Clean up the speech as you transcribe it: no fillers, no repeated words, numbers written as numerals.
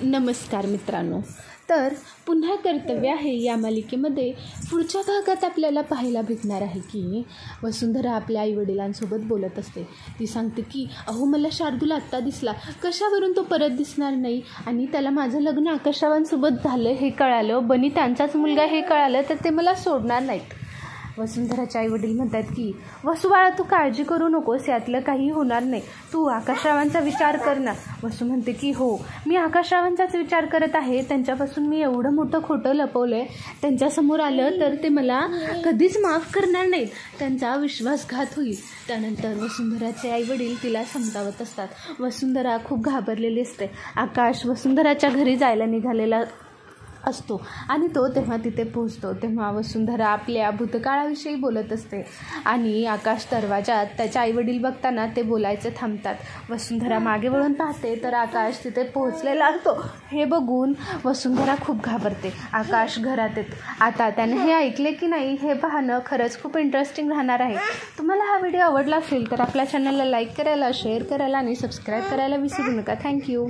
नमस्कार मित्रांनो. तर पुन्हा कर्तव्य आहे या मालिकेमध्ये पुढच्या भागात आपल्याला पाहायला भेटणार आहे की वसुंधरा आपल्या आईवडिलांसोबत बोलत असते. ती सांगते की अहो मला शार्दूल आत्ता दिसला, कशावरून तो परत दिसणार नाही, आणि त्याला माझं लग्न आकाशरावांसोबत झालं हे कळालं, बनी त्यांचाच मुलगा हे कळालं तर ते मला सोडणार नाहीत. वसुंधराचे आईवडील म्हणतात की वसू बाळा तू काळजी करू नकोस, यातलं काही होणार नाही, तू आकाशरावांचा विचार कर ना. वसू म्हणते की हो मी आकाशरावांचाच विचार करत आहे, त्यांच्यापासून मी एवढं मोठं खोटं लपवलं आहे, त्यांच्यासमोर आलं तर ते मला कधीच माफ करणार नाहीत, त्यांचा विश्वासघात होईल. त्यानंतर वसुंधराचे आईवडील तिला समजावत असतात. वसुंधरा खूप घाबरलेली असते. आकाश वसुंधराच्या घरी जायला निघालेला असतो आणि तो तेव्हा तिथे पोहोचतो. तेव्हा वसुंधरा आपल्या भूतकाळाविषयी बोलत असते आणि आकाश दरवाजात त्याच्या आईवडील बघताना ते बोलायचे थांबतात. वसुंधरा मागे वळून पाहते तर आकाश तिथे पोहोचलेला असतो. हे बघून वसुंधरा खूप घाबरते. आकाश घरात येतो. आता त्याने हे ऐकले की नाही हे पाहणं खरंच खूप इंटरेस्टिंग राहणार आहे. तुम्हाला हा व्हिडिओ आवडला असेल तर आपल्या चॅनलला लाईक करायला, शेअर करायला आणि सबस्क्राईब करायला विसरू नका. थँक्यू.